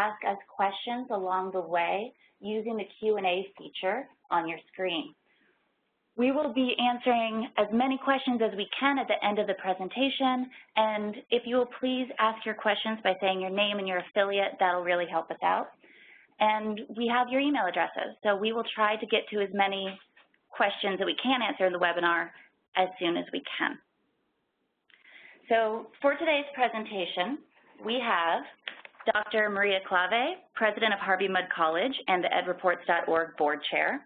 ask us questions along the way using the Q&A feature on your screen. We will be answering as many questions as we can at the end of the presentation, and if you will please ask your questions by saying your name and your affiliate, that'll really help us out. And we have your email addresses, so we will try to get to as many questions that we can answer in the webinar as soon as we can. So for today's presentation, we have Dr. Maria Clave, President of Harvey Mudd College and the EdReports.org Board Chair,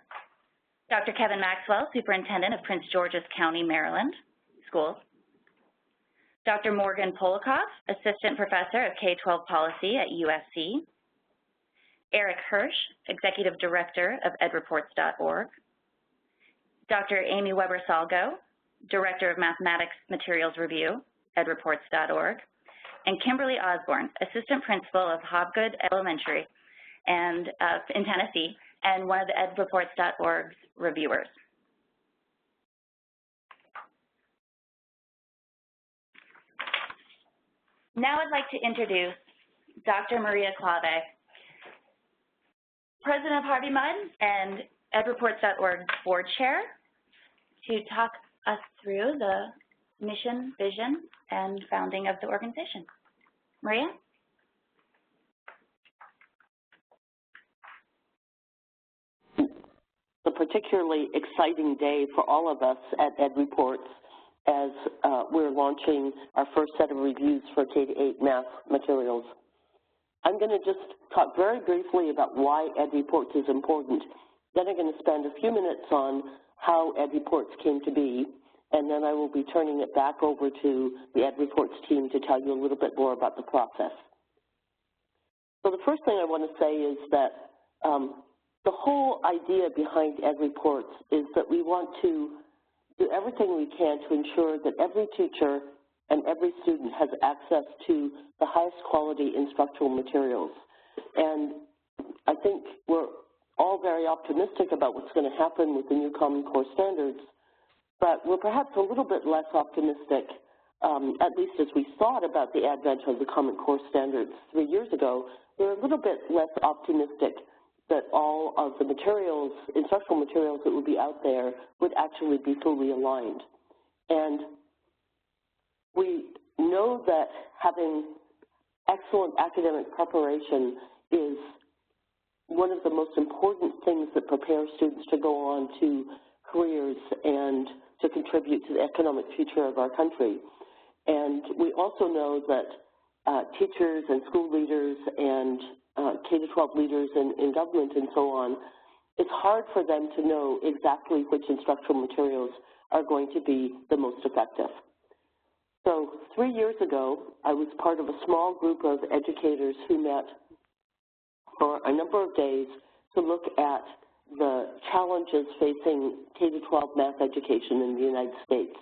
Dr. Kevin Maxwell, Superintendent of Prince George's County, Maryland Schools, Dr. Morgan Polikoff, Assistant Professor of K-12 Policy at USC, Eric Hirsch, Executive Director of EdReports.org, Dr. Amy Weber-Salgo, Director of Mathematics Materials Review, EdReports.org, and Kimberly Osborne, Assistant Principal of Hobgood Elementary and in Tennessee, and one of the EdReports.org's reviewers. Now I'd like to introduce Dr. Maria Clave, President of Harvey Mudd and EdReports.org Board Chair, to talk us through the mission, vision, and founding of the organization. Maria? A particularly exciting day for all of us at EdReports as we're launching our first set of reviews for K-8 math materials. I'm going to just talk very briefly about why EdReports is important. Then I'm going to spend a few minutes on how EdReports came to be, and then I will be turning it back over to the EdReports team to tell you a little bit more about the process. So the first thing I want to say is that the whole idea behind EdReports is that we want to do everything we can to ensure that every teacher and every student has access to the highest quality instructional materials. And I think we're all very optimistic about what's going to happen with the new Common Core standards, but we're perhaps a little bit less optimistic, at least as we thought about the advent of the Common Core standards 3 years ago. We're a little bit less optimistic that all of the materials, instructional materials that would be out there would actually be fully aligned. And we know that having excellent academic preparation is one of the most important things that prepare students to go on to careers and to contribute to the economic future of our country. And we also know that teachers and school leaders and K-12 leaders in government and so on, it's hard for them to know exactly which instructional materials are going to be the most effective. So 3 years ago, I was part of a small group of educators who met for a number of days to look at the challenges facing K-12 math education in the United States.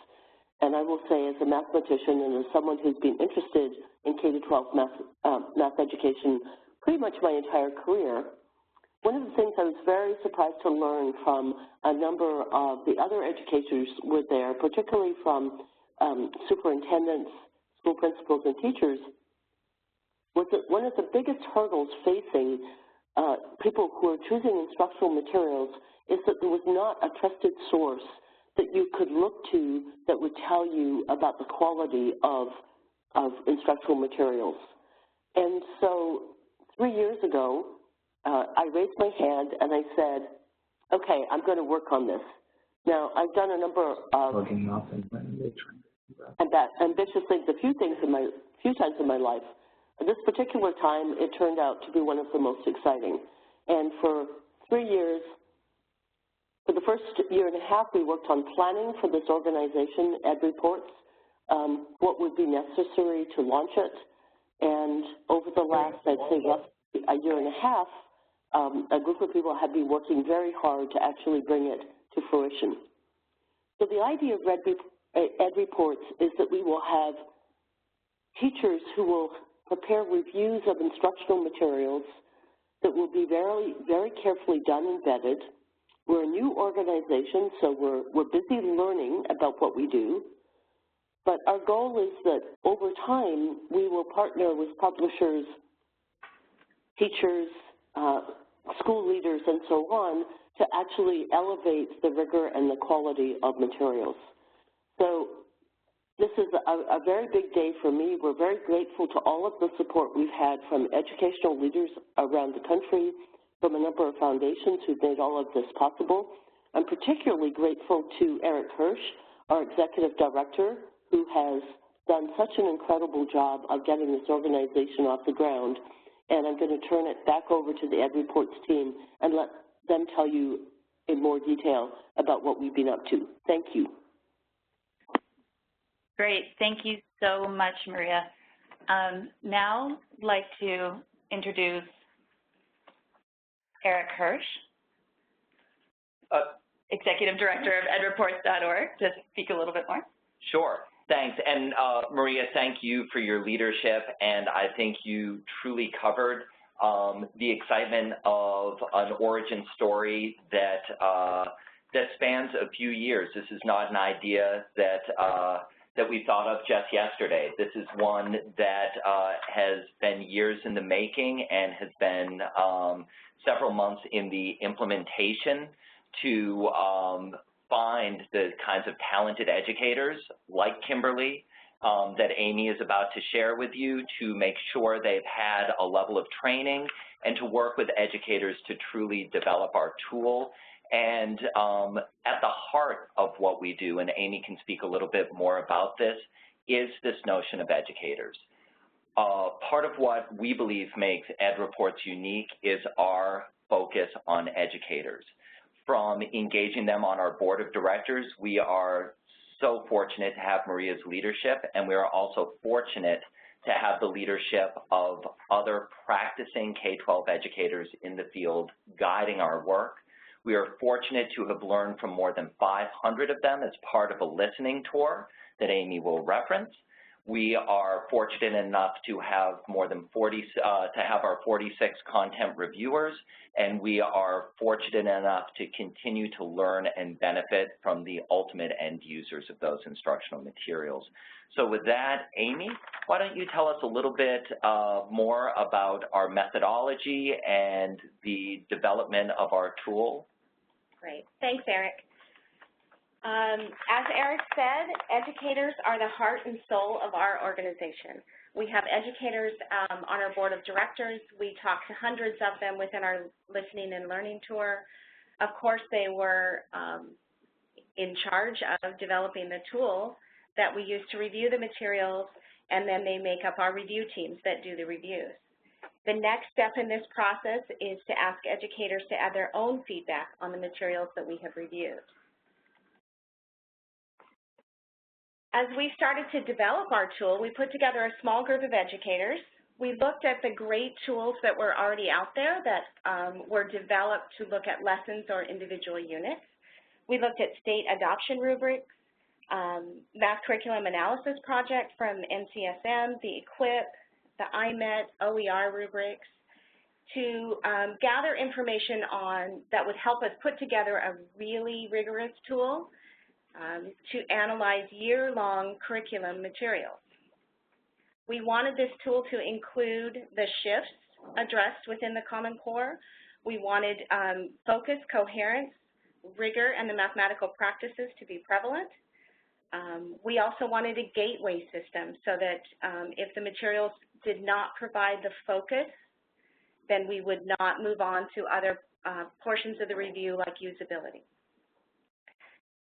And I will say, as a mathematician and as someone who's been interested in K-12 math education pretty much my entire career, one of the things I was very surprised to learn from a number of the other educators were there, particularly from superintendents, school principals, and teachers, was that one of the biggest hurdles facing people who are choosing instructional materials is that there was not a trusted source that you could look to that would tell you about the quality of instructional materials. And so 3 years ago, I raised my hand and I said, okay, I'm going to work on this. Now, I've done a number of ambitious things, a few times in my life. At this particular time, it turned out to be one of the most exciting. And for 3 years, for the first year and a half, we worked on planning for this organization, EdReports, what would be necessary to launch it. And over the last, I'd say, roughly a year and a half, a group of people have been working very hard to actually bring it to fruition. So the idea of EdReports is that we will have teachers who will prepare reviews of instructional materials that will be very, very carefully done and vetted. We're a new organization, so we're busy learning about what we do. But our goal is that over time, we will partner with publishers teachers, school leaders, and so on, to actually elevate the rigor and the quality of materials. So this is a very big day for me. We're very grateful to all of the support we've had from educational leaders around the country, from a number of foundations who've made all of this possible. I'm particularly grateful to Eric Hirsch, our executive director, who has done such an incredible job of getting this organization off the ground. And I'm going to turn it back over to the EdReports team and let them tell you in more detail about what we've been up to. Thank you. Great. Thank you so much, Maria. Now I'd like to introduce Eric Hirsch, Executive Director of EdReports.org, to speak a little bit more. Sure. Thanks. And Maria, thank you for your leadership, and I think you truly covered the excitement of an origin story that that spans a few years. This is not an idea that that we thought of just yesterday. This is one that has been years in the making and has been several months in the implementation to find the kinds of talented educators like Kimberly that Amy is about to share with you, to make sure they've had a level of training and to work with educators to truly develop our tool. And at the heart of what we do, and Amy can speak a little bit more about this, is this notion of educators. Part of what we believe makes EdReports unique is our focus on educators. From engaging them on our board of directors, we are so fortunate to have Maria's leadership, and we are also fortunate to have the leadership of other practicing K-12 educators in the field guiding our work. We are fortunate to have learned from more than 500 of them as part of a listening tour that Amy will reference. We are fortunate enough to have more than our 46 content reviewers, and we are fortunate enough to continue to learn and benefit from the ultimate end users of those instructional materials. So with that, Amy, why don't you tell us a little bit more about our methodology and the development of our tool? Great. Thanks, Eric. As Eric said, educators are the heart and soul of our organization. We have educators on our board of directors. We talk to hundreds of them within our listening and learning tour. Of course, they were in charge of developing the tool that we use to review the materials, and then they make up our review teams that do the reviews. The next step in this process is to ask educators to add their own feedback on the materials that we have reviewed. As we started to develop our tool, we put together a small group of educators. We looked at the great tools that were already out there that were developed to look at lessons or individual units. We looked at state adoption rubrics, Math Curriculum Analysis Project from NCSM, the EQUIP, the IMET, OER rubrics, to gather information that would help us put together a really rigorous tool to analyze year-long curriculum materials. We wanted this tool to include the shifts addressed within the Common Core. We wanted focus, coherence, rigor, and the mathematical practices to be prevalent. We also wanted a gateway system so that if the materials did not provide the focus, then we would not move on to other portions of the review like usability.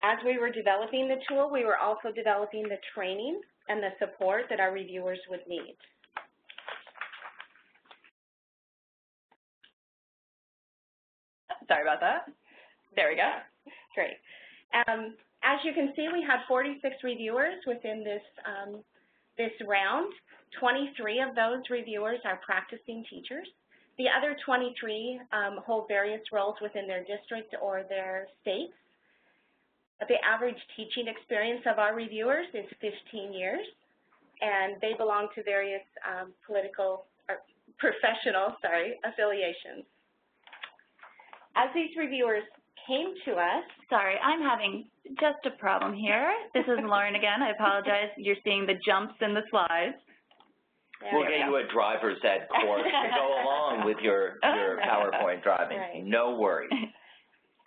As we were developing the tool, we were also developing the training and the support that our reviewers would need. Sorry about that. There we go. Great. As you can see, we had 46 reviewers within this, this round. 23 of those reviewers are practicing teachers. The other 23 hold various roles within their district or their states. The average teaching experience of our reviewers is 15 years, and they belong to various professional affiliations. As these reviewers came to us. Sorry, I'm having just a problem here. This is Lauren again. I apologize. You're seeing the jumps in the slides. We'll get you a driver's ed course to go along along with your PowerPoint driving. Right. No worries.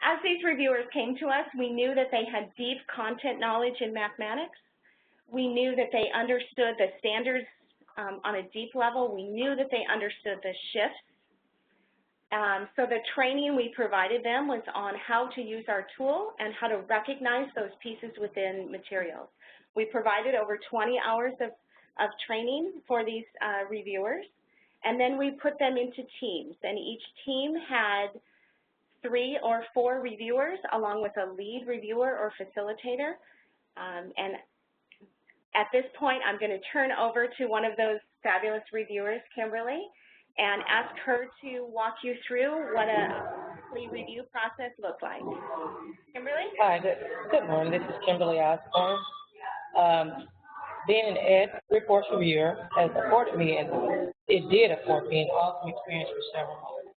As these reviewers came to us, we knew that they had deep content knowledge in mathematics. We knew that they understood the standards on a deep level. We knew that they understood the shifts. So the training we provided them was on how to use our tool and how to recognize those pieces within materials. We provided over 20 hours of training for these reviewers, and then we put them into teams, and each team had 3 or 4 reviewers along with a lead reviewer or facilitator. And at this point, I'm going to turn over to one of those fabulous reviewers, Kimberly, and ask her to walk you through what a weekly review process looks like. Kimberly? Hi, good morning. This is Kimberly Osborne. Being an EdReports reviewer has afforded me, and it did afford me, an awesome experience for several months.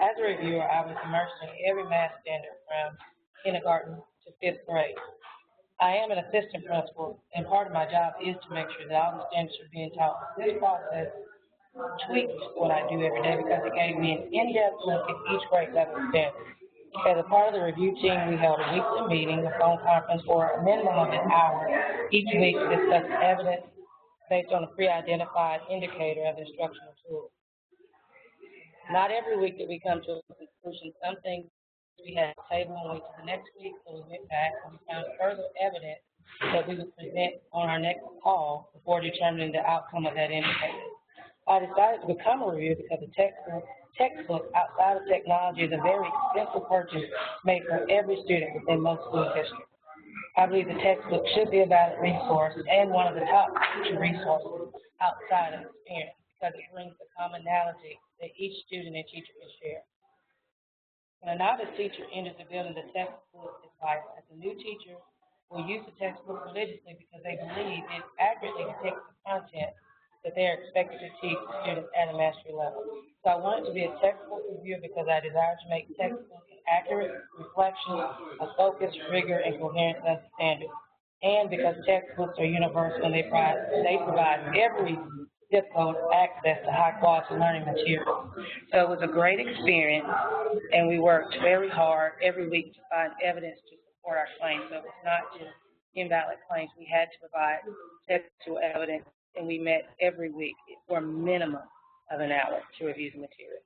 As a reviewer, I was immersed in every math standard from kindergarten to 5th grade. I am an assistant principal, and part of my job is to make sure that all the standards are being taught. This process tweaked what I do every day because it gave me an in-depth look at each grade level standard. As a part of the review team, we held a weekly meeting, a phone conference for a minimum of an hour each week to discuss evidence based on a pre-identified indicator of the instructional tool. Not every week did we come to a conclusion. Some things we had a table and wait to the next week, so we went back and we found further evidence that we would present on our next call before determining the outcome of that indicator. I decided to become a reviewer because the textbook outside of technology is a very expensive purchase made for every student within most school districts. I believe the textbook should be a valid resource and one of the top teacher resources outside of experience because it brings the commonality that each student and teacher can share. When a novice teacher enters the building, the textbook is vital. As a new teacher, will use the textbook religiously because they believe it accurately depicts the content that they are expected to teach students at a mastery level. So I wanted to be a textbook reviewer because I desire to make textbook an accurate reflection of focus, rigor, and coherence of the standard. And because textbooks are universal and they provide every zip code access to high-quality learning materials. So it was a great experience, and we worked very hard every week to find evidence to support our claims. So it was not just invalid claims. We had to provide textual evidence, and we met every week for a minimum of an hour to review the material.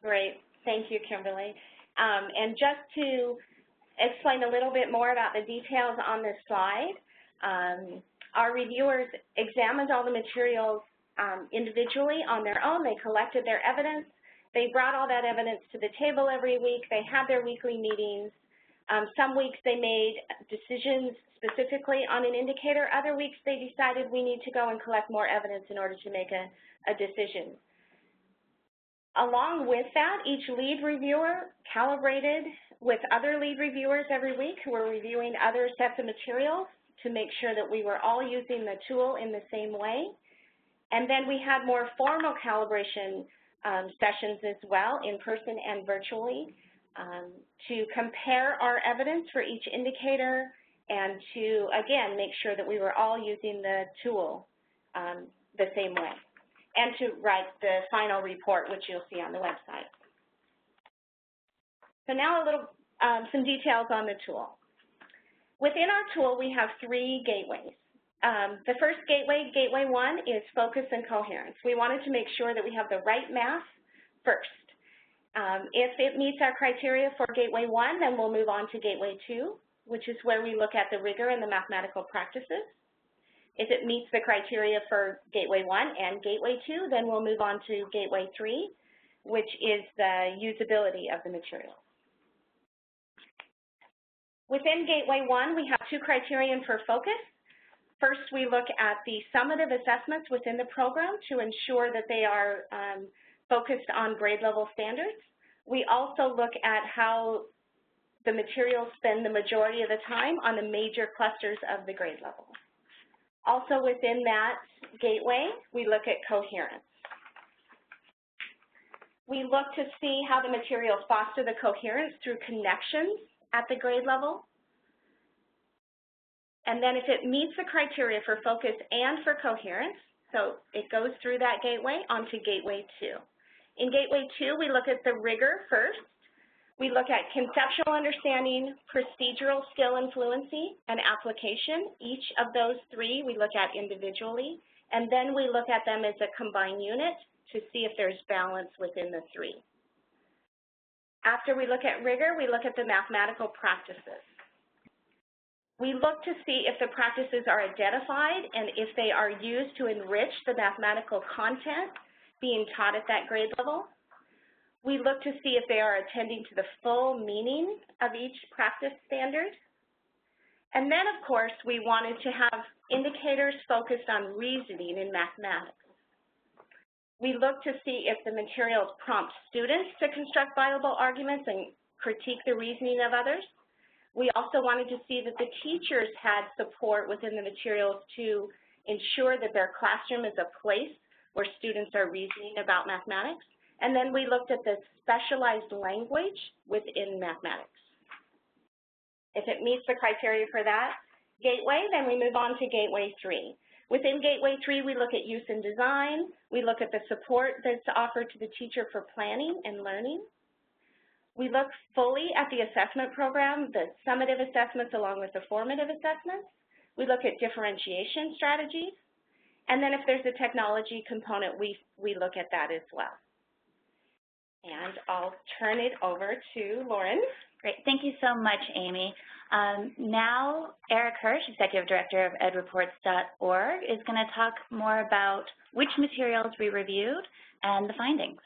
Great. Thank you, Kimberly. And just to explain a little bit more about the details on this slide, our reviewers examined all the materials individually on their own. They collected their evidence. They brought all that evidence to the table every week. They had their weekly meetings. Some weeks they made decisions specifically on an indicator. Other weeks they decided we need to go and collect more evidence in order to make a decision. Along with that, each lead reviewer calibrated with other lead reviewers every week who were reviewing other sets of materials to make sure that we were all using the tool in the same way. And then we had more formal calibration sessions as well, in person and virtually, to compare our evidence for each indicator and to, again, make sure that we were all using the tool the same way, and to write the final report, which you'll see on the website. So now some details on the tool. Within our tool, we have 3 gateways. The first gateway, Gateway 1, is focus and coherence. We wanted to make sure that we have the right math first. If it meets our criteria for Gateway 1, then we'll move on to Gateway 2, which is where we look at the rigor and the mathematical practices. If it meets the criteria for Gateway 1 and Gateway 2, then we'll move on to Gateway 3, which is the usability of the material. Within Gateway 1, we have 2 criterion for focus. First, we look at the summative assessments within the program to ensure that they are focused on grade level standards. We also look at how the materials spend the majority of the time on the major clusters of the grade level. Also within that gateway, we look at coherence. We look to see how the materials foster the coherence through connections at the grade level. And then if it meets the criteria for focus and for coherence, so it goes through that gateway onto Gateway 2. In Gateway 2, we look at the rigor first. We look at conceptual understanding, procedural skill and fluency, and application. Each of those three we look at individually, and then we look at them as a combined unit to see if there's balance within the three. After we look at rigor, we look at the mathematical practices. We look to see if the practices are identified and if they are used to enrich the mathematical content being taught at that grade level. We look to see if they are attending to the full meaning of each practice standard. And then, of course, we wanted to have indicators focused on reasoning in mathematics. We look to see if the materials prompt students to construct viable arguments and critique the reasoning of others. We also wanted to see that the teachers had support within the materials to ensure that their classroom is a place where students are reasoning about mathematics. And then we looked at the specialized language within mathematics. If it meets the criteria for that gateway, then we move on to Gateway 3. Within Gateway 3, we look at use and design. We look at the support that's offered to the teacher for planning and learning. We look fully at the assessment program, the summative assessments along with the formative assessments. We look at differentiation strategies. And then if there's a technology component, we look at that as well. And I'll turn it over to Lauren. Great. Thank you so much, Amy. Now, Eric Hirsch, Executive Director of EdReports.org, is going to talk more about which materials we reviewed and the findings.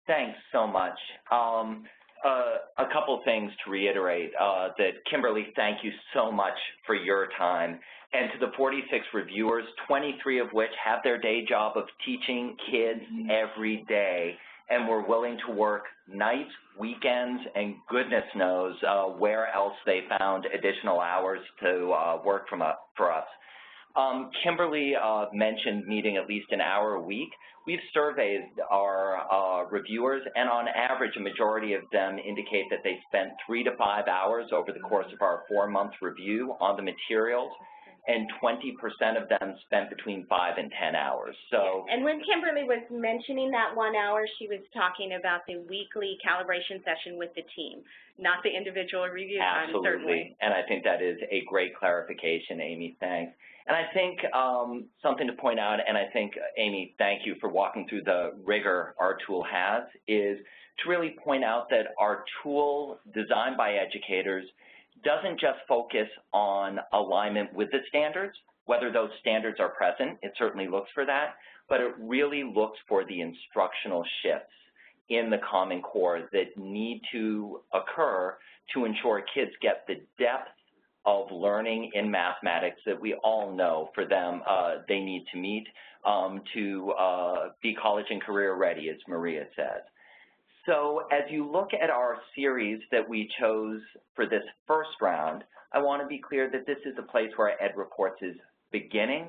Thanks so much. A couple things to reiterate. That Kimberly, thank you so much for your time. And to the 46 reviewers, 23 of which have their day job of teaching kids every day, and were willing to work nights, weekends, and goodness knows where else they found additional hours to work for us. Kimberly mentioned meeting at least an hour a week. We've surveyed our reviewers, and on average, a majority of them indicate that they spent 3 to 5 hours over the course of our 4-month review on the materials, and 20% of them spent between 5 and 10 hours. So, and when Kimberly was mentioning that 1 hour, she was talking about the weekly calibration session with the team, not the individual review time. Absolutely, certainly. And I think that is a great clarification, Amy, thanks. And I think something to point out, and I think, Amy, thank you for walking through the rigor our tool has, is to really point out that our tool, designed by educators, doesn't just focus on alignment with the standards, whether those standards are present, it certainly looks for that, but it really looks for the instructional shifts in the Common Core that need to occur to ensure kids get the depth of learning in mathematics that we all know for them they need to meet to be college and career ready, as Maria said. So as you look at our series that we chose for this first round, I want to be clear that this is a place where EdReports is beginning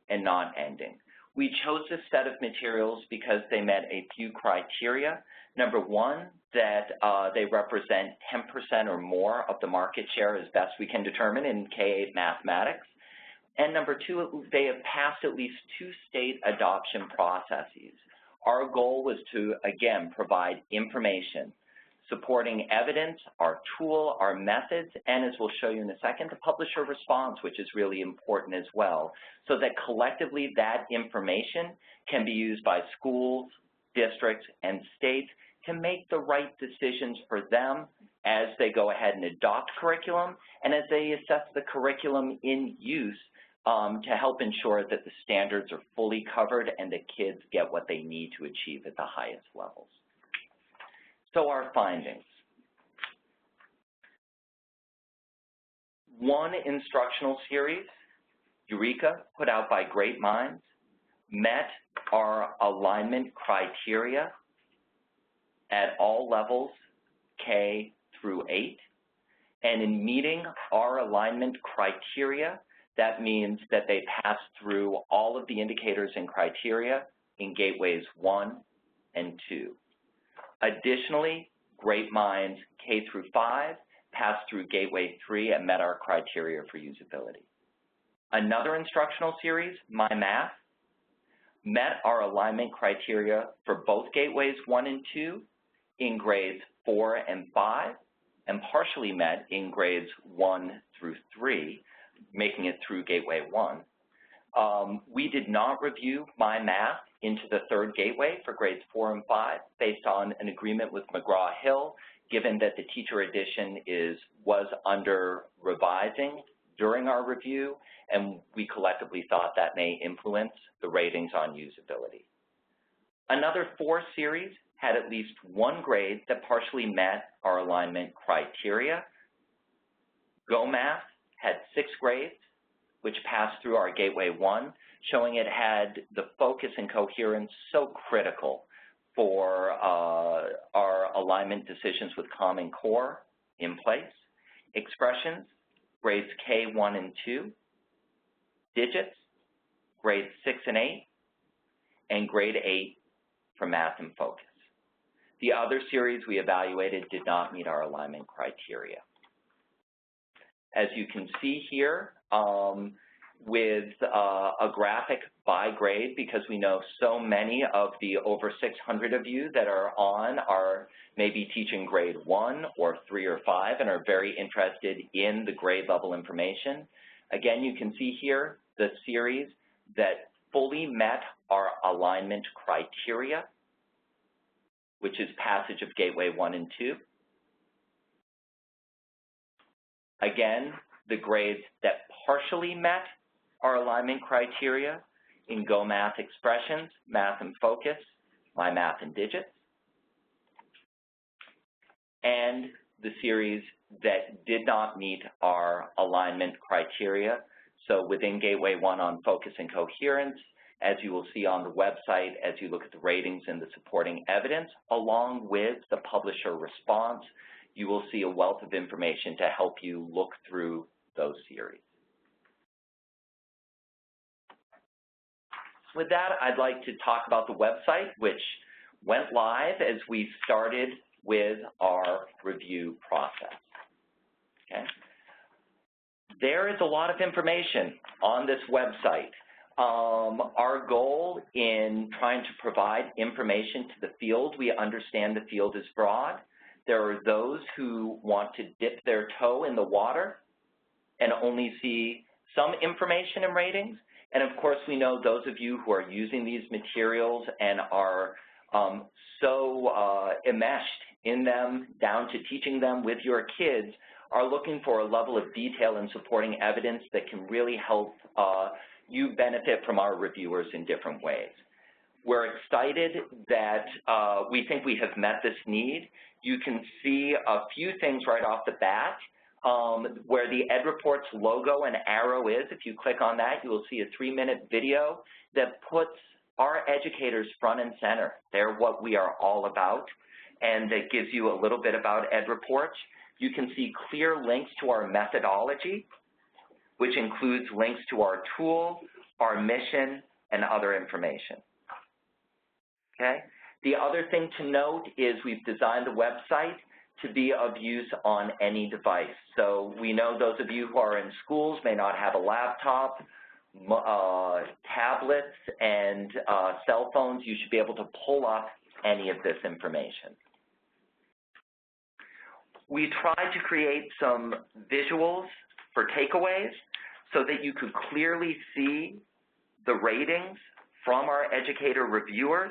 and not ending. We chose this set of materials because they met a few criteria. Number one, that they represent 10% or more of the market share as best we can determine in K-8 mathematics. And number two, they have passed at least 2 state adoption processes. Our goal was to, again, provide information, supporting evidence, our tool, our methods, and as we'll show you in a second, the publisher response, which is really important as well, so that collectively that information can be used by schools, districts, and states to make the right decisions for them as they go ahead and adopt curriculum and as they assess the curriculum in use to help ensure that the standards are fully covered and that kids get what they need to achieve at the highest levels. So our findings. 1 instructional series, Eureka, put out by Great Minds, met our alignment criteria at all levels, K through 8. And in meeting our alignment criteria, that means that they pass through all of the indicators and criteria in Gateways 1 and 2. Additionally, Great Minds K through 5 passed through Gateway 3 and met our criteria for usability. Another instructional series, My Math, met our alignment criteria for both Gateways 1 and 2 in grades 4 and 5, and partially met in grades 1 through 3, making it through Gateway 1. We did not review My Math into the third Gateway for grades 4 and 5 based on an agreement with McGraw-Hill, given that the teacher edition was under revising during our review, and we collectively thought that may influence the ratings on usability. Another 4 series had at least one grade that partially met our alignment criteria. Go Math had 6 grades, which passed through our Gateway 1, showing it had the focus and coherence so critical for our alignment decisions with Common Core in place. Expressions, grades K1 and 2. Digits, grades 6 and 8. And grade 8 for Math and Focus. The other series we evaluated did not meet our alignment criteria. As you can see here, with a graphic by grade, because we know so many of the over 600 of you that are on are maybe teaching grade 1 or 3 or 5 and are very interested in the grade level information. Again, you can see here the series that fully met our alignment criteria, which is passage of Gateway 1 and 2. Again, the grades that partially met our alignment criteria in Go Math Expressions, Math and Focus, My Math and Digits, and the series that did not meet our alignment criteria. So within Gateway 1 on Focus and Coherence, as you will see on the website, as you look at the ratings and the supporting evidence, along with the publisher response, you will see a wealth of information to help you look through those series. With that, I'd like to talk about the website, which went live as we started with our review process. Okay. There is a lot of information on this website. Our goal in trying to provide information to the field, we understand the field is broad. There are those who want to dip their toe in the water and only see some information and ratings. And of course, we know those of you who are using these materials and are so enmeshed in them, down to teaching them with your kids, are looking for a level of detail and supporting evidence that can really help you benefit from our reviewers in different ways. We're excited that we think we have met this need. You can see a few things right off the bat. Where the EdReports logo and arrow is, if you click on that, you will see a 3-minute video that puts our educators front and center. They're what we are all about, and that gives you a little bit about EdReports. You can see clear links to our methodology, which includes links to our tool, our mission, and other information. Okay? The other thing to note is we've designed the website to be of use on any device. So we know those of you who are in schools may not have a laptop, tablets, and cell phones. You should be able to pull up any of this information. We tried to create some visuals for takeaways so that you could clearly see the ratings from our educator reviewers,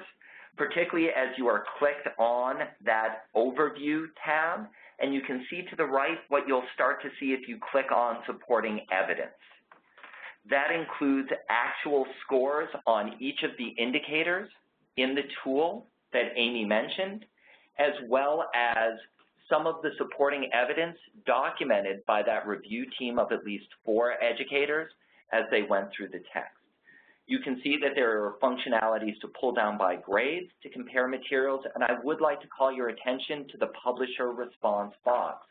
particularly as you are clicked on that overview tab, and you can see to the right what you'll start to see if you click on supporting evidence. That includes actual scores on each of the indicators in the tool that Amy mentioned, as well as some of the supporting evidence documented by that review team of at least 4 educators as they went through the text. You can see that there are functionalities to pull down by grades to compare materials, and I would like to call your attention to the publisher response box.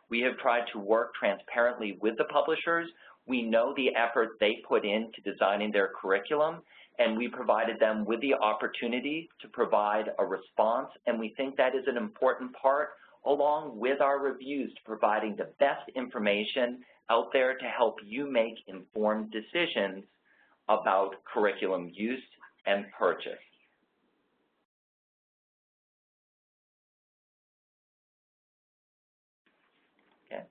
We have tried to work transparently with the publishers. We know the effort they put into designing their curriculum, and we provided them with the opportunity to provide a response, and we think that is an important part, along with our reviews, to providing the best information out there to help you make informed decisions about curriculum use and purchase. Okay.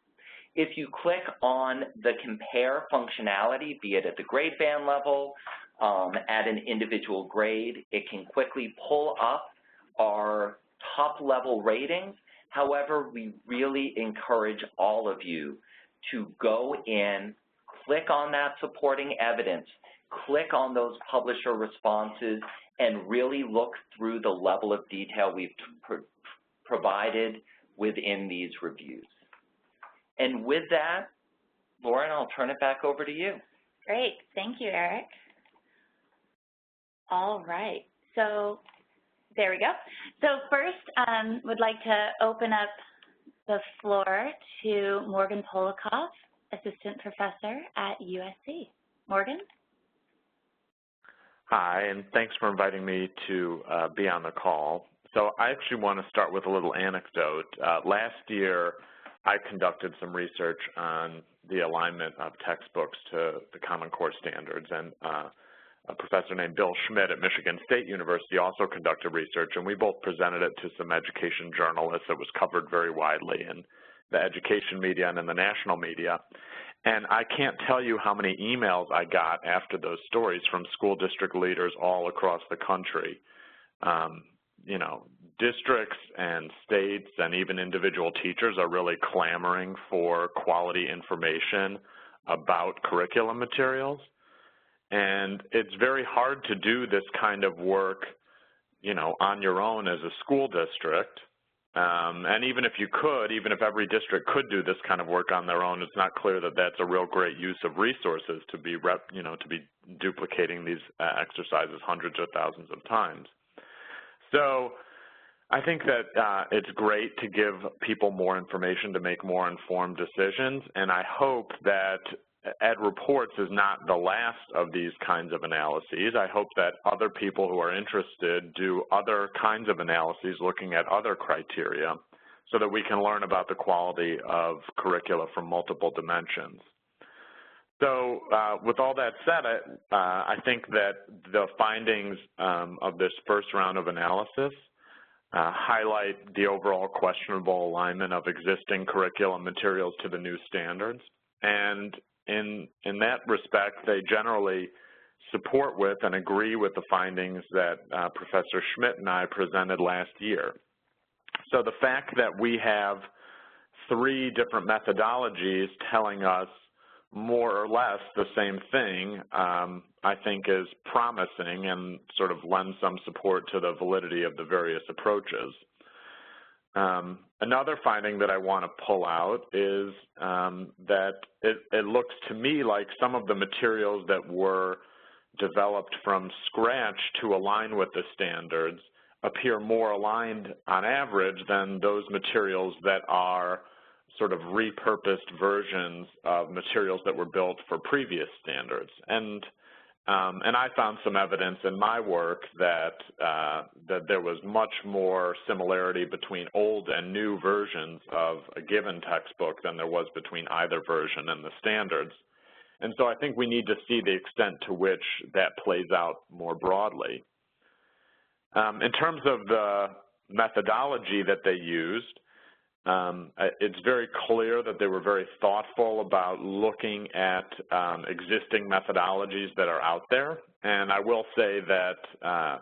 If you click on the compare functionality, be it at the grade band level, at an individual grade, it can quickly pull up our top level ratings. However, we really encourage all of you to go in, click on that supporting evidence, click on those publisher responses, and really look through the level of detail we've provided within these reviews. And with that, Lauren, I'll turn it back over to you. Great. Thank you, Eric. All right. So there we go. So first, would like to open up the floor to Morgan Polikoff, Assistant Professor at USC. Morgan? Hi, and thanks for inviting me to be on the call. So I actually want to start with a little anecdote. Last year, I conducted some research on the alignment of textbooks to the Common Core standards, and a professor named Bill Schmidt at Michigan State University also conducted research, and we both presented it to some education journalists. It was covered very widely in the education media and in the national media. And I can't tell you how many emails I got after those stories from school district leaders all across the country. You know, districts and states and even individual teachers are really clamoring for quality information about curriculum materials. And it's very hard to do this kind of work, you know, on your own as a school district. And even if you could, even if every district could do this kind of work on their own, it's not clear that that's a real great use of resources to be, to be duplicating these exercises hundreds or thousands of times. So I think that it's great to give people more information to make more informed decisions, and I hope that EdReports is not the last of these kinds of analyses. I hope that other people who are interested do other kinds of analyses looking at other criteria so that we can learn about the quality of curricula from multiple dimensions. So with all that said, I think that the findings of this first round of analysis highlight the overall questionable alignment of existing curriculum materials to the new standards. And in that respect, they generally support with and agree with the findings that Professor Schmidt and I presented last year. So the fact that we have 3 different methodologies telling us more or less the same thing, I think is promising and sort of lends some support to the validity of the various approaches. Another finding that I want to pull out is that it looks to me like some of the materials that were developed from scratch to align with the standards appear more aligned on average than those materials that are sort of repurposed versions of materials that were built for previous standards. And I found some evidence in my work that there was much more similarity between old and new versions of a given textbook than there was between either version and the standards. And so I think we need to see the extent to which that plays out more broadly. In terms of the methodology that they used, it's very clear that they were very thoughtful about looking at existing methodologies that are out there. And I will say that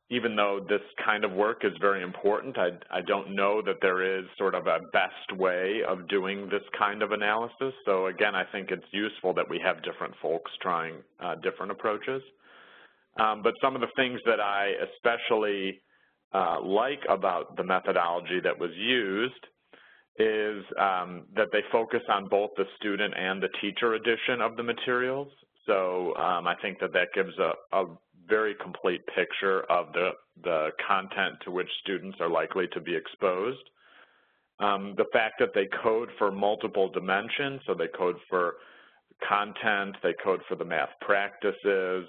even though this kind of work is very important, I don't know that there is sort of a best way of doing this kind of analysis. So again, I think it's useful that we have different folks trying different approaches. But some of the things that I especially like about the methodology that was used is that they focus on both the student and the teacher edition of the materials. So I think that that gives a very complete picture of the content to which students are likely to be exposed. The fact that they code for multiple dimensions, so they code for content, they code for the math practices,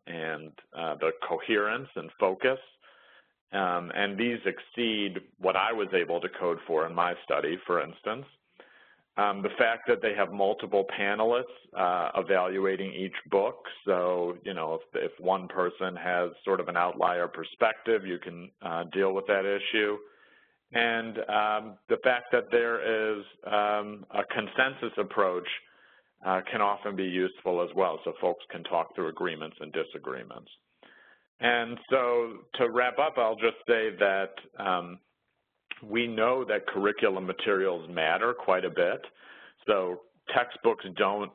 and the coherence and focus. And these exceed what I was able to code for in my study, for instance. The fact that they have multiple panelists evaluating each book, so, you know, if one person has sort of an outlier perspective, you can deal with that issue. And the fact that there is a consensus approach can often be useful as well, so folks can talk through agreements and disagreements. And so to wrap up, I'll just say that we know that curriculum materials matter quite a bit. So textbooks don't,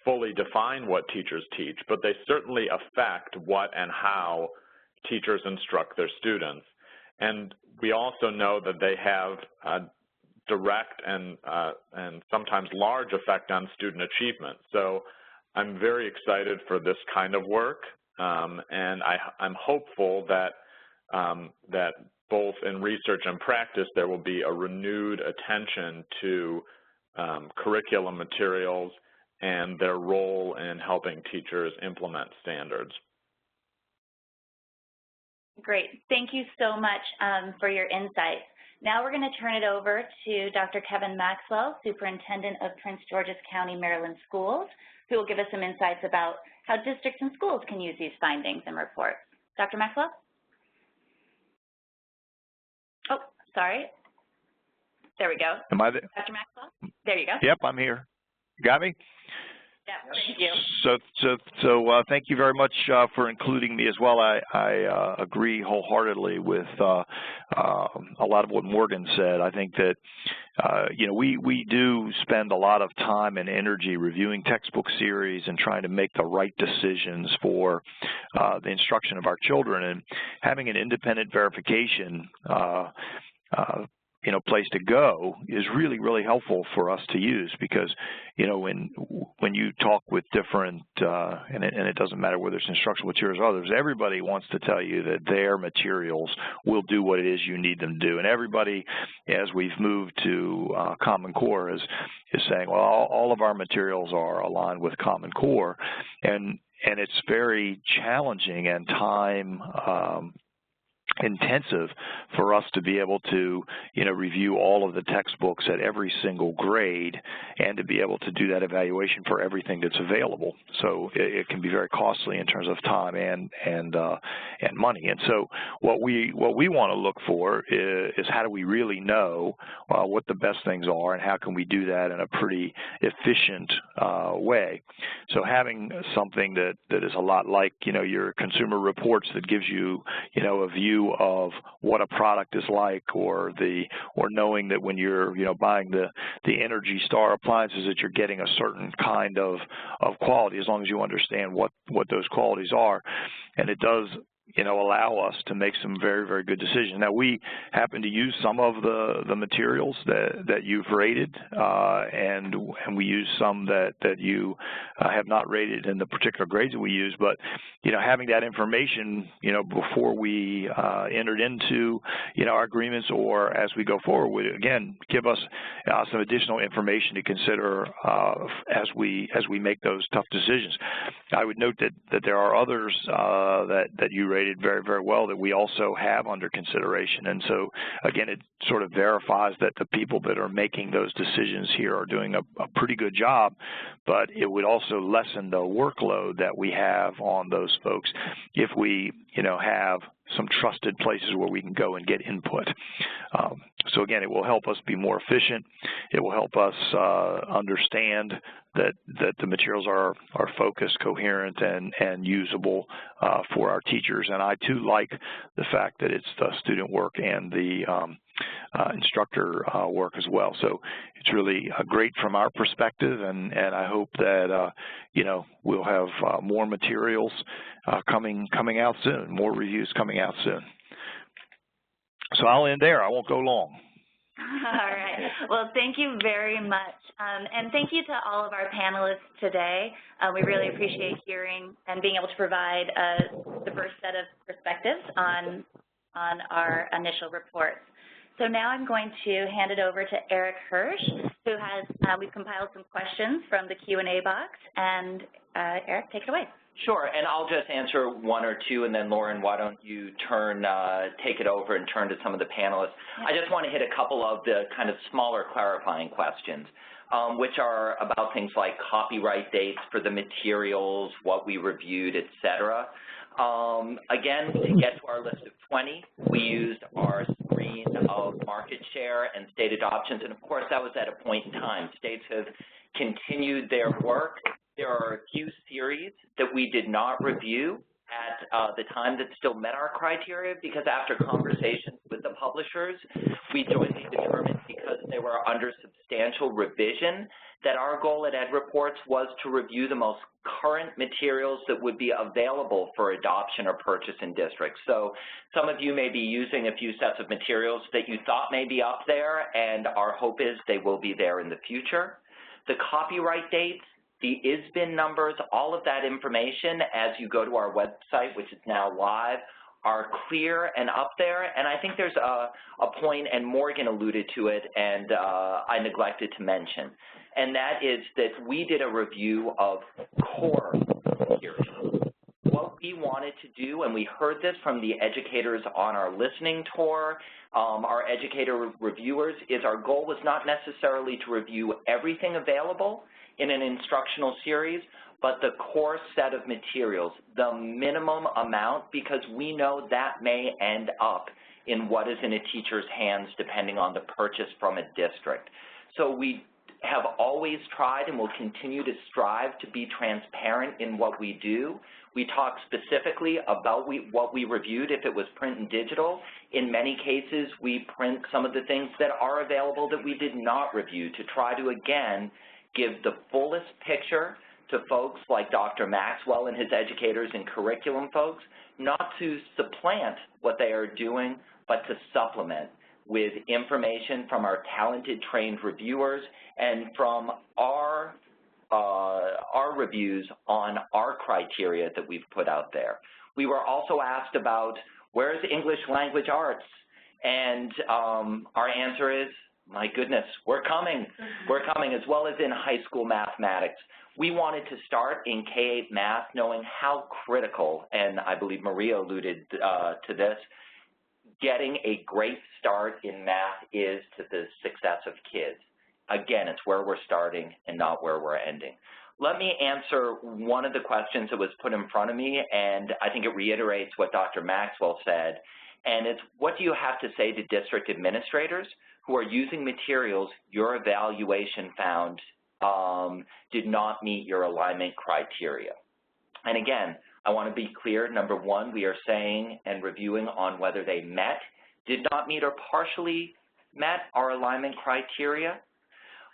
fully define what teachers teach, but they certainly affect what and how teachers instruct their students. And we also know that they have a direct and sometimes large effect on student achievement. So I'm very excited for this kind of work, and I'm hopeful that that both in research and practice there will be a renewed attention to curriculum materials and their role in helping teachers implement standards. Great. Thank you so much for your insights. Now we're going to turn it over to Dr. Kevin Maxwell, Superintendent of Prince George's County, Maryland Schools, who will give us some insights about how districts and schools can use these findings and reports. Dr. Maxwell? Oh, sorry. There we go. Am I there? Dr. Maxwell? There you go. Yep, I'm here. Got me? Yeah, thank you. So thank you very much for including me as well. I agree wholeheartedly with a lot of what Morgan said. I think that we do spend a lot of time and energy reviewing textbook series and trying to make the right decisions for the instruction of our children, and having an independent verification place to go is really, really helpful for us to use, because, when you talk with different, and it doesn't matter whether it's instructional materials or others, everybody wants to tell you that their materials will do what it is you need them to do. And everybody, as we've moved to Common Core, is saying, well, all of our materials are aligned with Common Core. And it's very challenging and time intensive for us to be able to, review all of the textbooks at every single grade and to be able to do that evaluation for everything that's available. So it can be very costly in terms of time and money. And so what we want to look for is how do we really know what the best things are, and how can we do that in a pretty efficient way. So having something that is a lot like, your consumer reports that gives you, a view of what a product is like, or knowing that when you're buying the Energy Star appliances that you're getting a certain kind of quality, as long as you understand what those qualities are. And it does allow us to make some very, very good decisions. Now, we happen to use some of the materials that you've rated, and we use some that you have not rated in the particular grades that we use. But, having that information, before we entered into, our agreements or as we go forward would, again, give us some additional information to consider as we make those tough decisions. I would note that there are others that you rated very, very well that we also have under consideration. And so, again, it sort of verifies that the people that are making those decisions here are doing a pretty good job, but it would also lessen the workload that we have on those folks if we, have some trusted places where we can go and get input. So again, it will help us be more efficient. It will help us understand that the materials are focused, coherent, and usable for our teachers. And I too like the fact that it's the student work and the instructor work as well. So it's really great from our perspective, and I hope that we'll have more materials coming out soon, more reviews coming out soon. So I'll end there. I won't go long. All right. Well, thank you very much. And thank you to all of our panelists today. We really appreciate hearing and being able to provide a diverse set of perspectives on our initial reports. So now I'm going to hand it over to Eric Hirsch, who has, we've compiled some questions from the Q&A box. And Eric, take it away. Sure, and I'll just answer one or two, and then Lauren, why don't you take it over and turn to some of the panelists. I just want to hit a couple of the kind of smaller clarifying questions, which are about things like copyright dates for the materials, what we reviewed, et cetera. Again, to get to our list of 20, we used our screen of market share and state adoptions, and of course that was at a point in time. States have continued their work. There are a few series that we did not review at the time that still met our criteria because after conversations with the publishers, we jointly determined because they were under substantial revision that our goal at EdReports was to review the most current materials that would be available for adoption or purchase in districts. So some of you may be using a few sets of materials that you thought may be up there, and our hope is they will be there in the future. The copyright dates, the ISBN numbers, all of that information as you go to our website, which is now live, are clear and up there. And I think there's a point, and Morgan alluded to it, and I neglected to mention, and that is that we did a review of core materials. What we wanted to do, and we heard this from the educators on our listening tour, our educator reviewers, is our goal was not necessarily to review everything available in an instructional series, but the core set of materials, the minimum amount, because we know that may end up in what is in a teacher's hands depending on the purchase from a district. So we have always tried and will continue to strive to be transparent in what we do. We talk specifically about what we reviewed if it was print and digital. In many cases, we print some of the things that are available that we did not review to try to, again, give the fullest picture to folks like Dr. Maxwell and his educators and curriculum folks, not to supplant what they are doing, but to supplement with information from our talented, trained reviewers and from our reviews on our criteria that we've put out there. We were also asked about where's English language arts, and our answer is, my goodness, we're coming, as well as in high school mathematics. We wanted to start in K-8 math knowing how critical, and I believe Maria alluded to this, getting a great start in math is to the success of kids. Again, it's where we're starting and not where we're ending. Let me answer one of the questions that was put in front of me, and I think it reiterates what Dr. Maxwell said, and it's what do you have to say to district administrators who are using materials your evaluation found did not meet your alignment criteria? And again, I want to be clear, number one, we are saying and reviewing on whether they met, did not meet, or partially met our alignment criteria.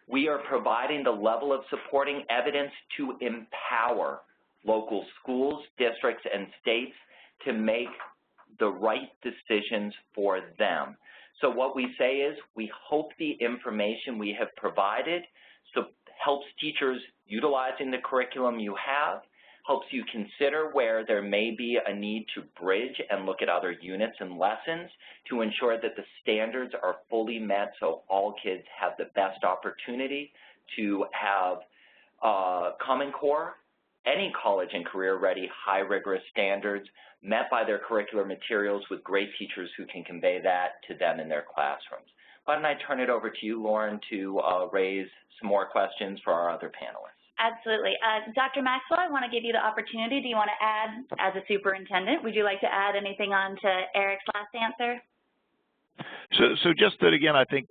We are providing the level of supporting evidence to empower local schools, districts, and states to make the right decisions for them. So what we say is we hope the information we have provided helps teachers utilizing the curriculum you have, helps you consider where there may be a need to bridge and look at other units and lessons to ensure that the standards are fully met so all kids have the best opportunity to have Common Core, any college and career-ready, high rigorous standards met by their curricular materials with great teachers who can convey that to them in their classrooms. Why don't I turn it over to you, Lauren, to raise some more questions for our other panelists. Absolutely. Dr. Maxwell, I want to give you the opportunity. Do you want to add, as a superintendent, would you like to add anything on to Eric's last answer? So just that, again, I think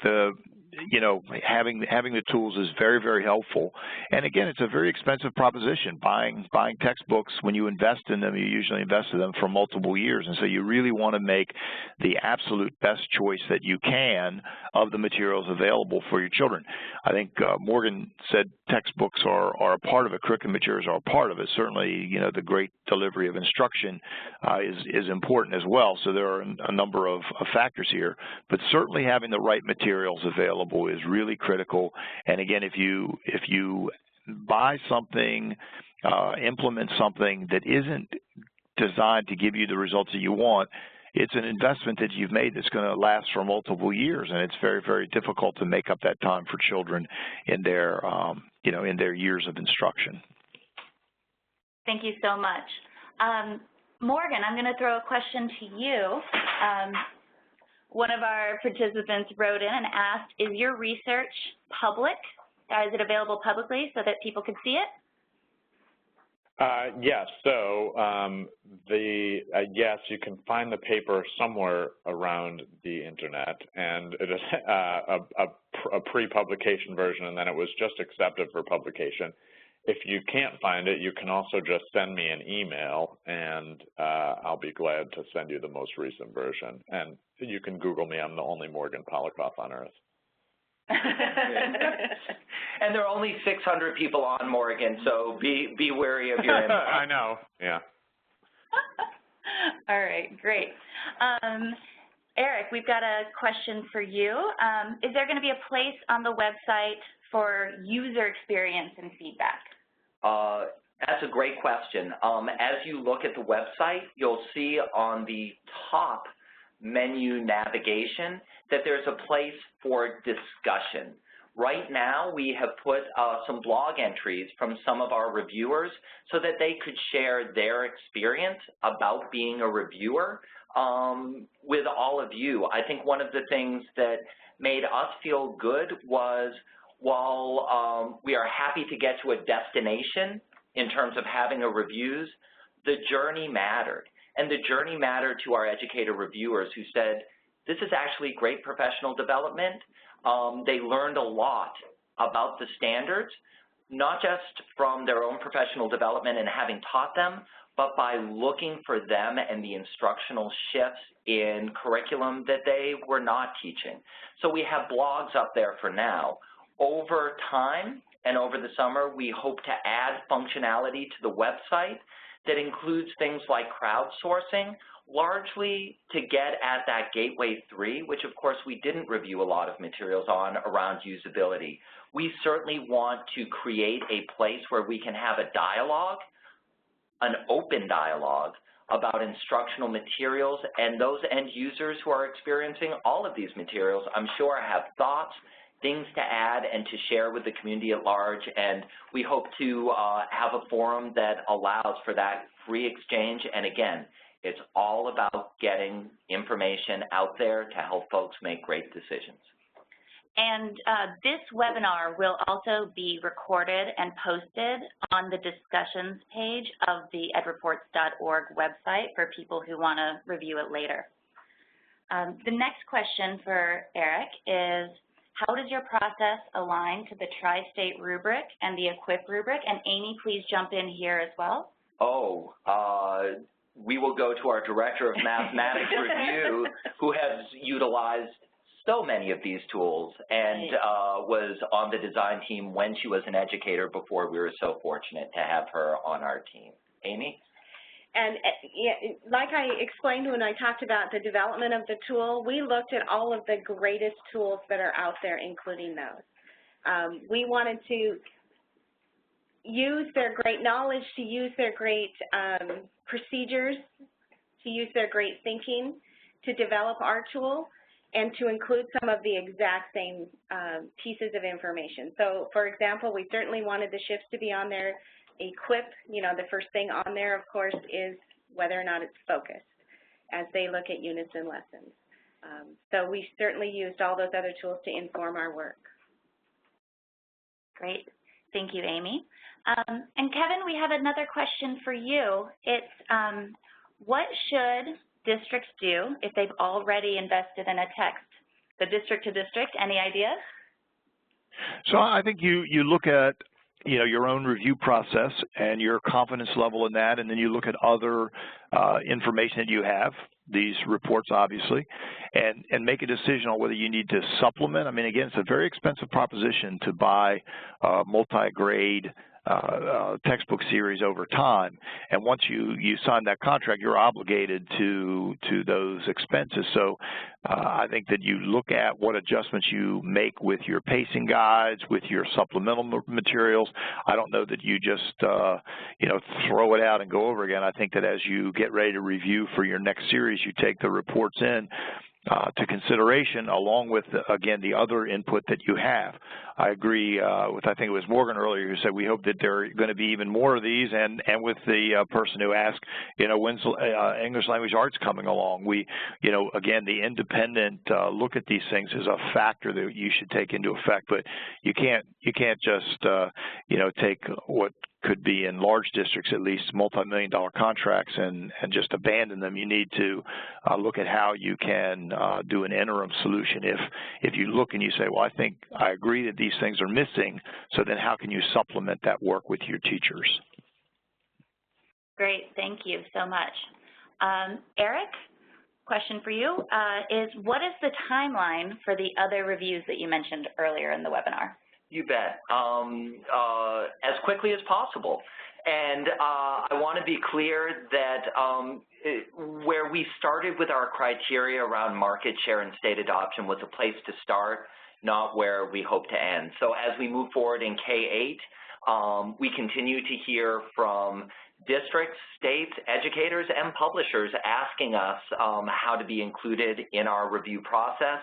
having the tools is very, very helpful. And again, it's a very expensive proposition. Buying textbooks, when you invest in them, you usually invest in them for multiple years. And so you really want to make the absolute best choice that you can of the materials available for your children. I think Morgan said textbooks are a part of it, curriculum materials are a part of it. Certainly, the great delivery of instruction is important as well. So there are a number of factors here. But certainly having the right materials available is really critical. And again, if you buy something, implement something that isn't designed to give you the results that you want, it's an investment that you've made that's going to last for multiple years, and it's very, very difficult to make up that time for children in their, in their years of instruction. Thank you so much. Morgan, I'm going to throw a question to you. One of our participants wrote in and asked, is your research public? Is it available publicly so that people can see it? Yes, so yes, you can find the paper somewhere around the internet, and it is a pre-publication version, and then it was just accepted for publication. If you can't find it, you can also just send me an email, and I'll be glad to send you the most recent version. And you can Google me. I'm the only Morgan Polikoff on Earth. And there are only 600 people on, Morgan, so be wary of your inbox. I know, yeah. All right, great. Eric, we've got a question for you. Is there going to be a place on the website for user experience and feedback? That's a great question. As you look at the website, you'll see on the top menu navigation that there's a place for discussion. Right now, we have put some blog entries from some of our reviewers so that they could share their experience about being a reviewer with all of you. I think one of the things that made us feel good was while we are happy to get to a destination in terms of having a reviews, the journey mattered. And the journey mattered to our educator reviewers who said, this is actually great professional development. They learned a lot about the standards, not just from their own professional development and having taught them, but by looking for them and the instructional shifts in curriculum that they were not teaching. So we have blogs up there for now. Over time and over the summer, we hope to add functionality to the website that includes things like crowdsourcing, largely to get at that Gateway 3, which of course we didn't review a lot of materials on around usability. We certainly want to create a place where we can have a dialogue, an open dialogue about instructional materials, and those end users who are experiencing all of these materials, I'm sure, have thoughts, things to add and to share with the community at large, and we hope to have a forum that allows for that free exchange. And again, it's all about getting information out there to help folks make great decisions. And this webinar will also be recorded and posted on the discussions page of the edreports.org website for people who want to review it later. The next question for Eric is, how does your process align to the Tri-State rubric and the EQUIP rubric? And Amy, please jump in here as well. We will go to our Director of Mathematics Review, who has utilized so many of these tools and was on the design team when she was an educator before we were so fortunate to have her on our team. Amy? And like I explained when I talked about the development of the tool, we looked at all of the greatest tools that are out there, including those. We wanted to use their great knowledge, to use their great procedures, to use their great thinking to develop our tool, and to include some of the exact same pieces of information. So, for example, we certainly wanted the shifts to be on there. EQUIP, you know, the first thing on there, of course, is whether or not it's focused as they look at units and lessons. So we certainly used all those other tools to inform our work. Great. Thank you, Amy. And Kevin, we have another question for you. It's what should districts do if they've already invested in a text? The district to district, any ideas? So I think you look at your own review process and your confidence level in that, and then you look at other information that you have, these reports obviously, and make a decision on whether you need to supplement. I mean, again, it's a very expensive proposition to buy multi-grade textbook series over time, and once you sign that contract, you're obligated to those expenses. So I think that you look at what adjustments you make with your pacing guides, with your supplemental materials. I don't know that you just throw it out and go over again. I think that as you get ready to review for your next series, you take the reports in to consideration, along with, again, the other input that you have. I agree with, I think it was Morgan earlier who said we hope that there are going to be even more of these, and with the person who asked, when's English language arts coming along? We, again, the independent look at these things is a factor that you should take into effect, but you can't just, take what could be in large districts at least multi-million-dollar contracts and just abandon them. You need to look at how you can do an interim solution. If you look and you say, well, I agree that these things are missing, so then how can you supplement that work with your teachers? Great, thank you so much. Eric, question for you is, what is the timeline for the other reviews that you mentioned earlier in the webinar? You bet. As quickly as possible. And I want to be clear that where we started with our criteria around market share and state adoption was a place to start, not where we hope to end. So as we move forward in K-8, we continue to hear from districts, states, educators, and publishers asking us how to be included in our review process.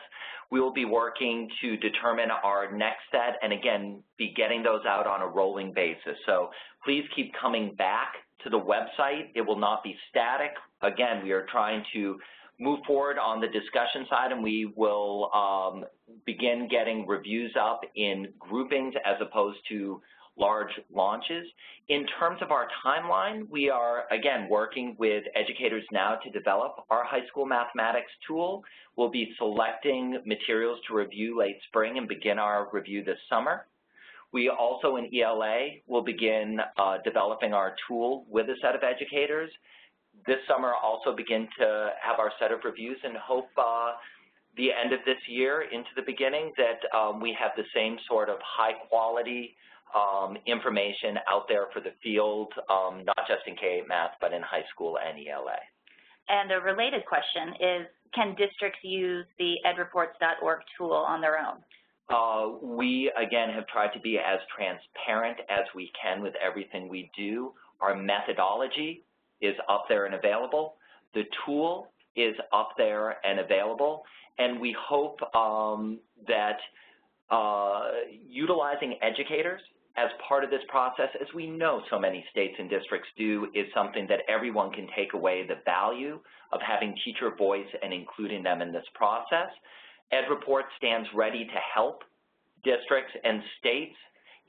We will be working to determine our next set and, again, be getting those out on a rolling basis. So please keep coming back to the website. It will not be static. Again, we are trying to move forward on the discussion side, and we will begin getting reviews up in groupings as opposed to large launches. In terms of our timeline, we are, again, working with educators now to develop our high school mathematics tool. We'll be selecting materials to review late spring and begin our review this summer. We also, in ELA, will begin developing our tool with a set of educators. This summer, also begin to have our set of reviews and hope the end of this year into the beginning that we have the same sort of high quality information out there for the field, not just in K-8 math, but in high school and ELA. And a related question is, can districts use the EdReports.org tool on their own? We, again, have tried to be as transparent as we can with everything we do. Our methodology is up there and available. The tool is up there and available. And we hope that utilizing educators as part of this process, as we know so many states and districts do, is something that everyone can take away the value of having teacher voice and including them in this process. EdReports stands ready to help districts and states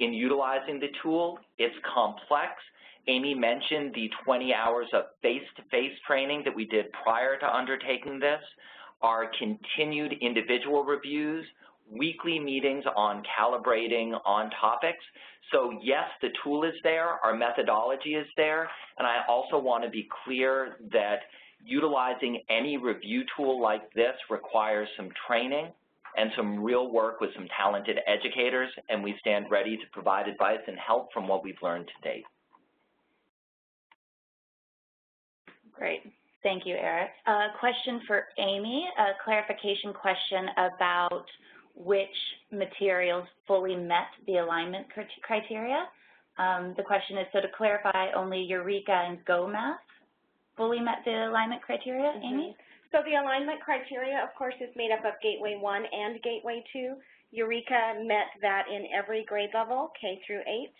in utilizing the tool. It's complex. Amy mentioned the 20 hours of face-to-face training that we did prior to undertaking this, our continued individual reviews, weekly meetings on calibrating on topics. So yes, the tool is there, our methodology is there, and I also want to be clear that utilizing any review tool like this requires some training and some real work with some talented educators, and we stand ready to provide advice and help from what we've learned to date. Great. Thank you, Eric. Question for Amy, a clarification question about which materials fully met the alignment criteria. The question is, so to clarify, only Eureka and Go Math fully met the alignment criteria, Amy? So the alignment criteria, of course, is made up of Gateway 1 and Gateway 2. Eureka met that in every grade level, K through 8.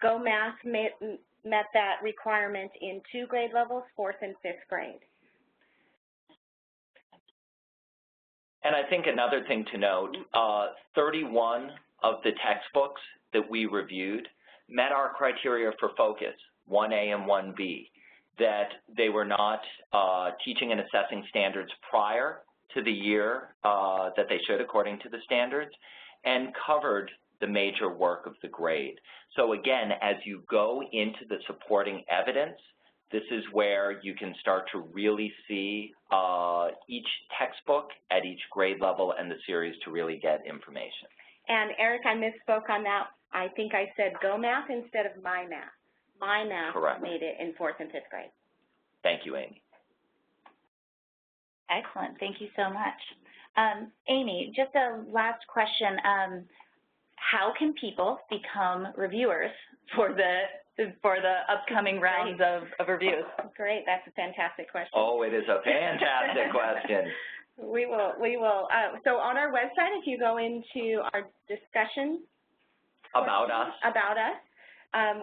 Go Math met that requirement in 2 grade levels, 4th and 5th grade. And I think another thing to note, 31 of the textbooks that we reviewed met our criteria for focus, 1A and 1B, that they were not teaching and assessing standards prior to the year that they should according to the standards, and covered the major work of the grade. So again, as you go into the supporting evidence, this is where you can start to really see each textbook at each grade level and the series to really get information. And Eric, I misspoke on that. I think I said Go Math instead of My Math. My Math Correct. Made it in 4th and 5th grade. Thank you, Amy. Excellent. Thank you so much. Amy, just a last question. How can people become reviewers for the upcoming rounds of reviews? Great. That's a fantastic question. Oh, it is a fantastic question. We will. So on our website, if you go into our discussion About us,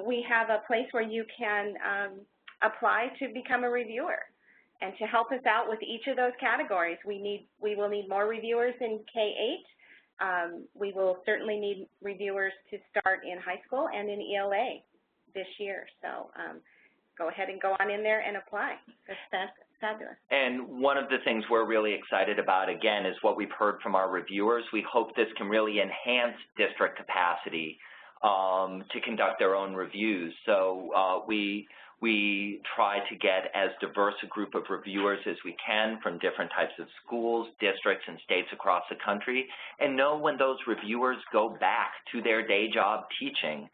we have a place where you can apply to become a reviewer. And to help us out with each of those categories, we will need more reviewers in K-8. We will certainly need reviewers to start in high school and in ELA this year. So go ahead and go on in there and apply. That's fabulous. And one of the things we're really excited about, again, is what we've heard from our reviewers. We hope this can really enhance district capacity to conduct their own reviews. So we try to get as diverse a group of reviewers as we can from different types of schools, districts, and states across the country, and know when those reviewers go back to their day job teaching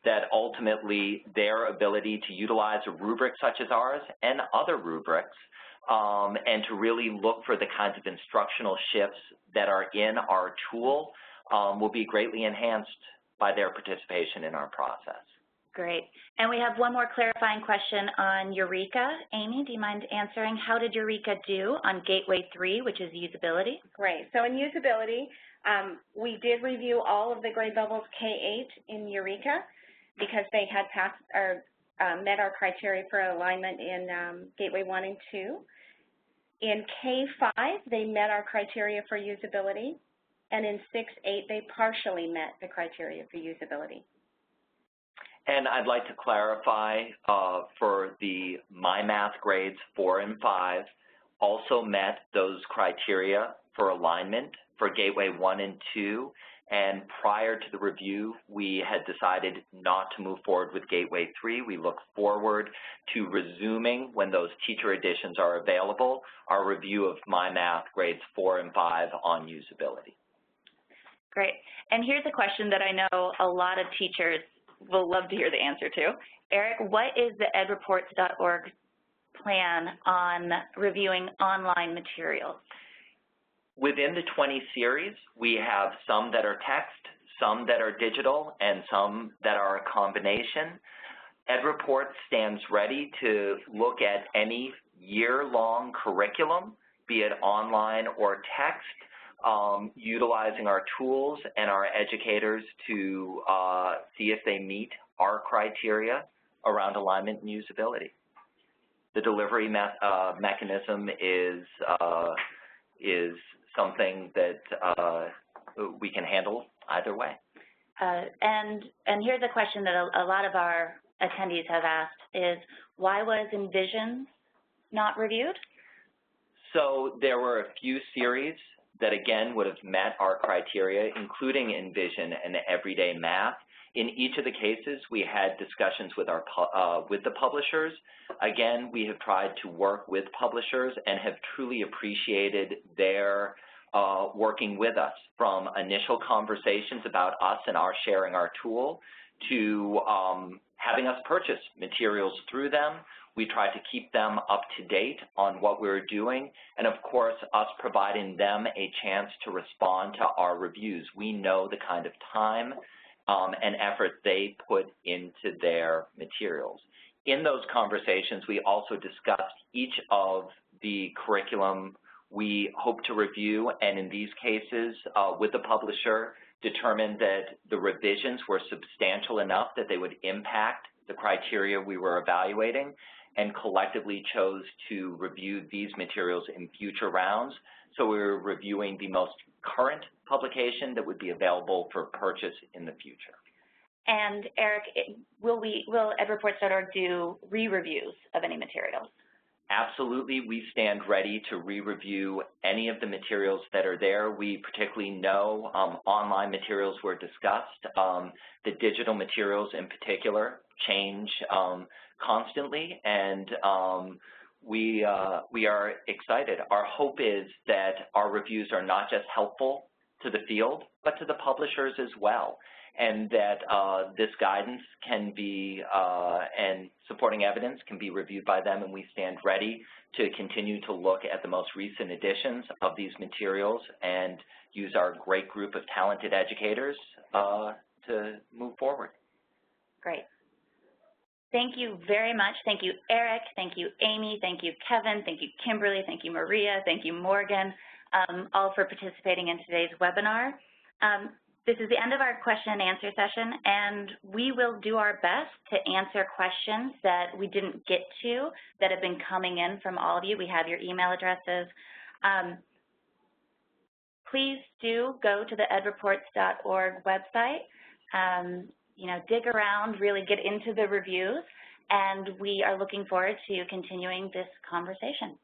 that ultimately their ability to utilize a rubric such as ours and other rubrics and to really look for the kinds of instructional shifts that are in our tool will be greatly enhanced by their participation in our process. Great. And we have one more clarifying question on Eureka. Amy, do you mind answering? How did Eureka do on Gateway 3, which is usability? Great. So in usability, we did review all of the grade levels K-8 in Eureka because they had passed or met our criteria for alignment in Gateway 1 and 2. In K-5, they met our criteria for usability, and in 6-8, they partially met the criteria for usability. And I'd like to clarify for the My Math grades 4 and 5 also met those criteria for alignment for Gateway 1 and 2. And prior to the review, we had decided not to move forward with Gateway 3. We look forward to resuming, when those teacher editions are available, our review of My Math grades 4 and 5 on usability. Great. And here's a question that I know a lot of teachers will love to hear the answer to. Eric, what is the EdReports.org plan on reviewing online materials? Within the 20 series, we have some that are text, some that are digital, and some that are a combination. EdReports stands ready to look at any year-long curriculum, be it online or text, utilizing our tools and our educators to see if they meet our criteria around alignment and usability. The delivery mechanism is something that we can handle either way. And here's a question that a lot of our attendees have asked is, why was Envision not reviewed? So there were a few series that, again, would have met our criteria, including Envision and Everyday Math. In each of the cases, we had discussions with the publishers. Again, we have tried to work with publishers and have truly appreciated their working with us, from initial conversations about us and our sharing our tool to having us purchase materials through them. We try to keep them up to date on what we're doing, and of course, us providing them a chance to respond to our reviews. We know the kind of time and effort they put into their materials. In those conversations, we also discussed each of the curriculum we hope to review, and in these cases, with the publisher, determined that the revisions were substantial enough that they would impact the criteria we were evaluating, and collectively chose to review these materials in future rounds. So we're reviewing the most current publication that would be available for purchase in the future. And Eric, will EdReports.org do re-reviews of any materials? Absolutely. We stand ready to re-review any of the materials that are there. We particularly know online materials were discussed. The digital materials in particular change constantly, and we are excited. Our hope is that our reviews are not just helpful to the field, but to the publishers as well, and that this guidance can be, and supporting evidence can be reviewed by them, and we stand ready to continue to look at the most recent editions of these materials and use our great group of talented educators to move forward. Great. Thank you very much. Thank you, Eric. Thank you, Amy. Thank you, Kevin. Thank you, Kimberly. Thank you, Maria. Thank you, Morgan. all for participating in today's webinar. This is the end of our question and answer session, and we will do our best to answer questions that we didn't get to that have been coming in from all of you. We have your email addresses. Please do go to the edreports.org website, dig around, really get into the reviews, and we are looking forward to continuing this conversation.